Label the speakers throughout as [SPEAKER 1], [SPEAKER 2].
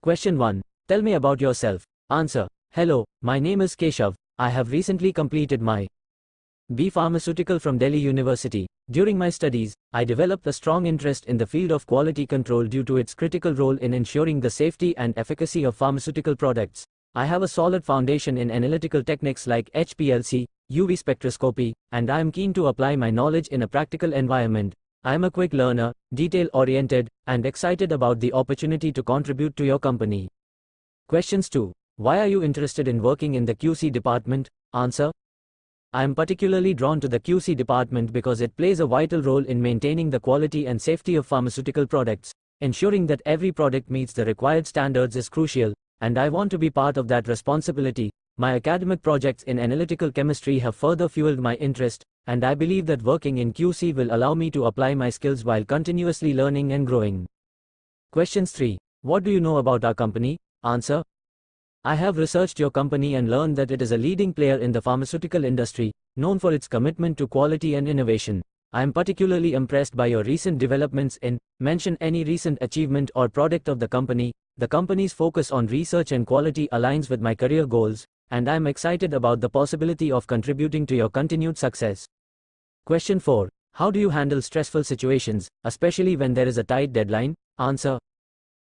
[SPEAKER 1] Question 1. Tell me about yourself. Answer. Hello, my name is Keshav. I have recently completed my B Pharmaceutical from Delhi University. During my studies, I developed a strong interest in the field of quality control due to its critical role in ensuring the safety and efficacy of pharmaceutical products. I have a solid foundation in analytical techniques like HPLC, UV spectroscopy, and I am keen to apply my knowledge in a practical environment. I am a quick learner, detail-oriented, and excited about the opportunity to contribute to your company. Questions 2. Why are you interested in working in the QC department? Answer. I am particularly drawn to the QC department because it plays a vital role in maintaining the quality and safety of pharmaceutical products. Ensuring that every product meets the required standards is crucial, and I want to be part of that responsibility. My academic projects in analytical chemistry have further fueled my interest, and I believe that working in QC will allow me to apply my skills while continuously learning and growing. Questions 3. What do you know about our company? Answer. I have researched your company and learned that it is a leading player in the pharmaceutical industry, known for its commitment to quality and innovation. I am particularly impressed by your recent developments in. Mention any recent achievement or product of the company. The company's focus on research and quality aligns with my career goals, and I am excited about the possibility of contributing to your continued success. Question 4. How do you handle stressful situations, especially when there is a tight deadline? Answer.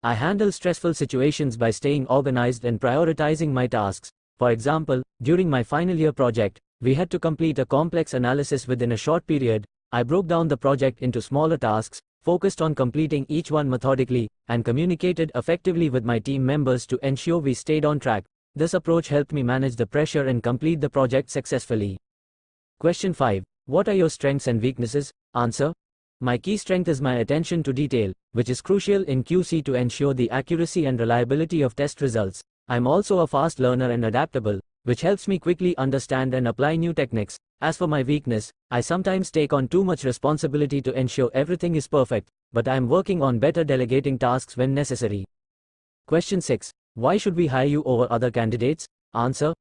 [SPEAKER 1] I handle stressful situations by staying organized and prioritizing my tasks. For example, during my final year project, we had to complete a complex analysis within a short period. I broke down the project into smaller tasks, focused on completing each one methodically, and communicated effectively with my team members to ensure we stayed on track. This approach helped me manage the pressure and complete the project successfully. Question 5. What are your strengths and weaknesses? Answer. My key strength is my attention to detail, which is crucial in QC to ensure the accuracy and reliability of test results. I'm also a fast learner and adaptable, which helps me quickly understand and apply new techniques. As for my weakness, I sometimes take on too much responsibility to ensure everything is perfect, but I'm working on better delegating tasks when necessary. Question 6. Why should we hire you over other candidates? Answer.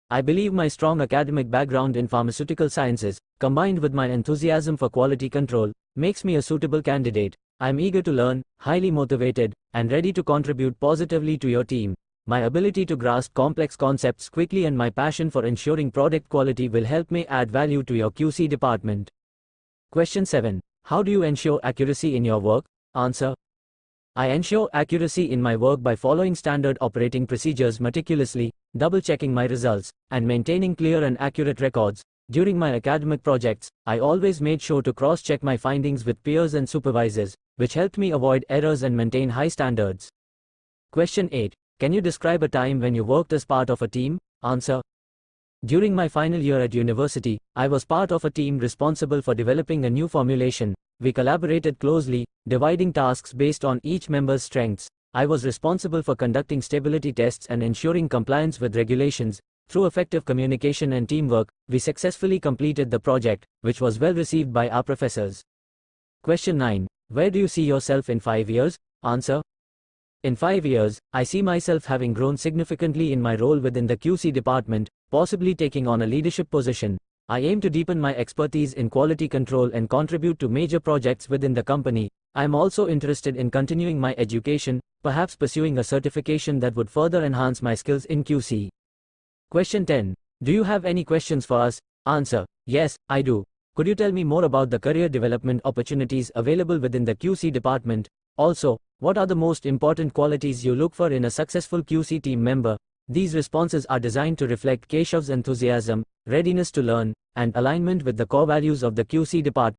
[SPEAKER 1] I believe my strong academic background in pharmaceutical sciences, combined with my enthusiasm for quality control, makes me a suitable candidate. I am eager to learn, highly motivated, and ready to contribute positively to your team. My ability to grasp complex concepts quickly and my passion for ensuring product quality will help me add value to your QC department. Question 7. How do you ensure accuracy in your work? Answer. I ensure accuracy in my work by following standard operating procedures meticulously, double-checking my results, and maintaining clear and accurate records. During my academic projects, I always made sure to cross-check my findings with peers and supervisors, which helped me avoid errors and maintain high standards. Question 8. Can you describe a time when you worked as part of a team? Answer. During my final year at university, I was part of a team responsible for developing a new formulation. We collaborated closely, dividing tasks based on each member's strengths. I was responsible for conducting stability tests and ensuring compliance with regulations. Through effective communication and teamwork, we successfully completed the project, which was well received by our professors. Question 9. Where do you see yourself in 5 years? Answer. In 5 years, I see myself having grown significantly in my role within the QC department, possibly taking on a leadership position. I aim to deepen my expertise in quality control and contribute to major projects within the company. I am also interested in continuing my education, perhaps pursuing a certification that would further enhance my skills in QC. Question 10. Do you have any questions for us? Answer. Yes, I do. Could you tell me more about the career development opportunities available within the QC department? Also, what are the most important qualities you look for in a successful QC team member? These responses are designed to reflect Keshav's enthusiasm, readiness to learn, and alignment with the core values of the QC department.